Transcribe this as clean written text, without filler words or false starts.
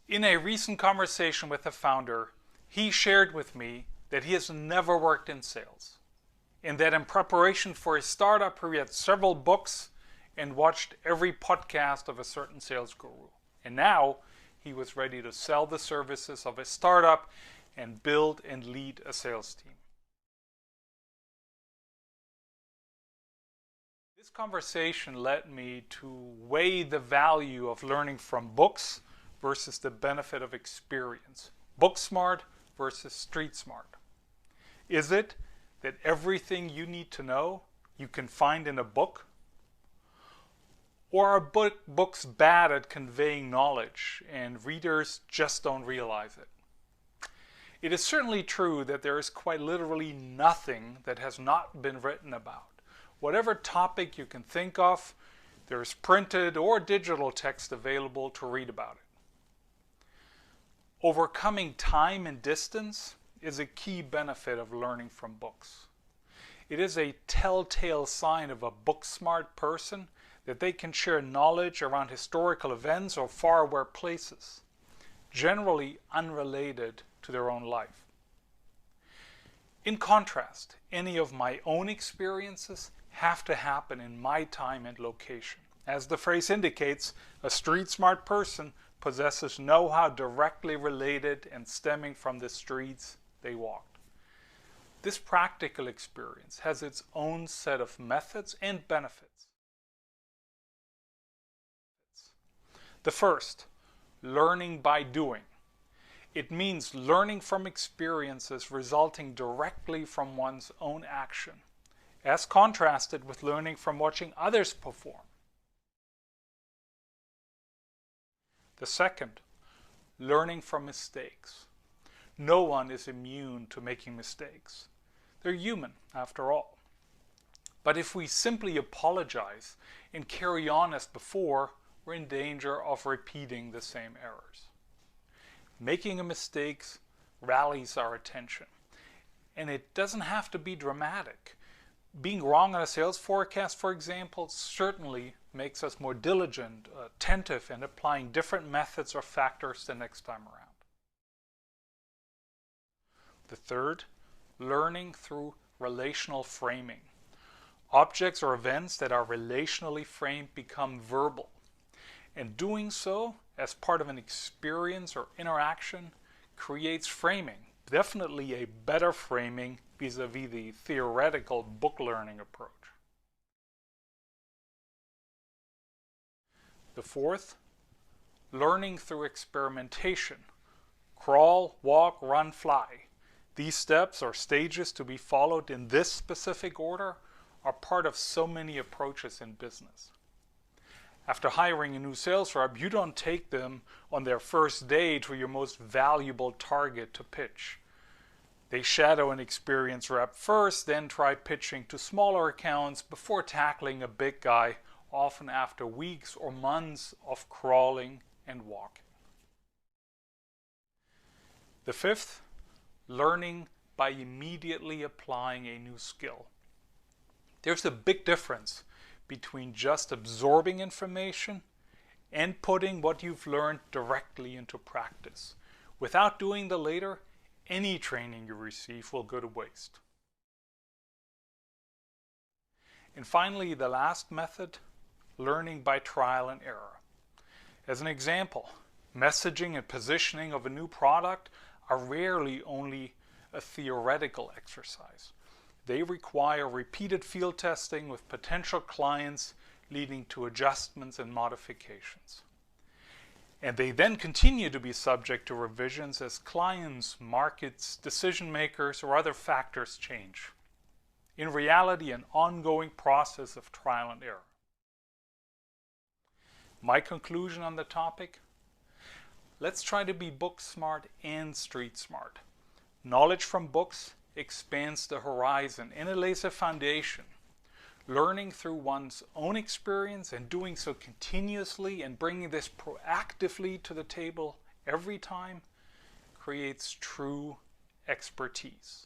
In a recent conversation with a founder, he shared with me that he has never worked in sales, and that in preparation for his startup, he read several books and watched every podcast of a certain sales guru. And now he was ready to sell the services of his startup and build and lead a sales team. This conversation led me to weigh the value of learning from books versus the benefit of experience. Book smart versus street smart. Is it that everything you need to know you can find in a book? Or are books bad at conveying knowledge and readers just don't realize it? It is certainly true that there is quite literally nothing that has not been written about. Whatever topic you can think of, there is printed or digital text available to read about it. Overcoming time and distance is a key benefit of learning from books. It is a telltale sign of a book-smart person that they can share knowledge around historical events or faraway places, generally unrelated to their own life. In contrast, any of my own experiences have to happen in my time and location. As the phrase indicates, a street-smart person possesses know-how directly related and stemming from the streets they walked. This practical experience has its own set of methods and benefits. The first, learning by doing. It means learning from experiences resulting directly from one's own action, as contrasted with learning from watching others perform. The second, learning from mistakes. No one is immune to making mistakes. They're human, after all. But if we simply apologize and carry on as before, we're in danger of repeating the same errors. Making a mistake rallies our attention. And it doesn't have to be dramatic. Being wrong on a sales forecast, for example, certainly makes us more diligent, attentive, and applying different methods or factors the next time around. The third, learning through relational framing. Objects or events that are relationally framed become verbal. And doing so, as part of an experience or interaction, creates framing. Definitely a better framing vis-a-vis the theoretical book learning approach. The fourth, learning through experimentation. Crawl, walk, run, fly. These steps or stages to be followed in this specific order are part of so many approaches in business. After hiring a new sales rep, you don't take them on their first day to your most valuable target to pitch. They shadow an experienced rep first, then try pitching to smaller accounts before tackling a big guy, often after weeks or months of crawling and walking. The fifth, learning by immediately applying a new skill. There's a big difference between just absorbing information and putting what you've learned directly into practice. Without doing the latter, any training you receive will go to waste. And finally, the last method, learning by trial and error. As an example, messaging and positioning of a new product are rarely only a theoretical exercise. They require repeated field testing with potential clients, leading to adjustments and modifications. And they then continue to be subject to revisions as clients, markets, decision makers, or other factors change. In reality, an ongoing process of trial and error. My conclusion on the topic? Let's try to be book smart and street smart. Knowledge from books expands the horizon and it lays a foundation. Learning through one's own experience and doing so continuously and bringing this proactively to the table every time creates true expertise.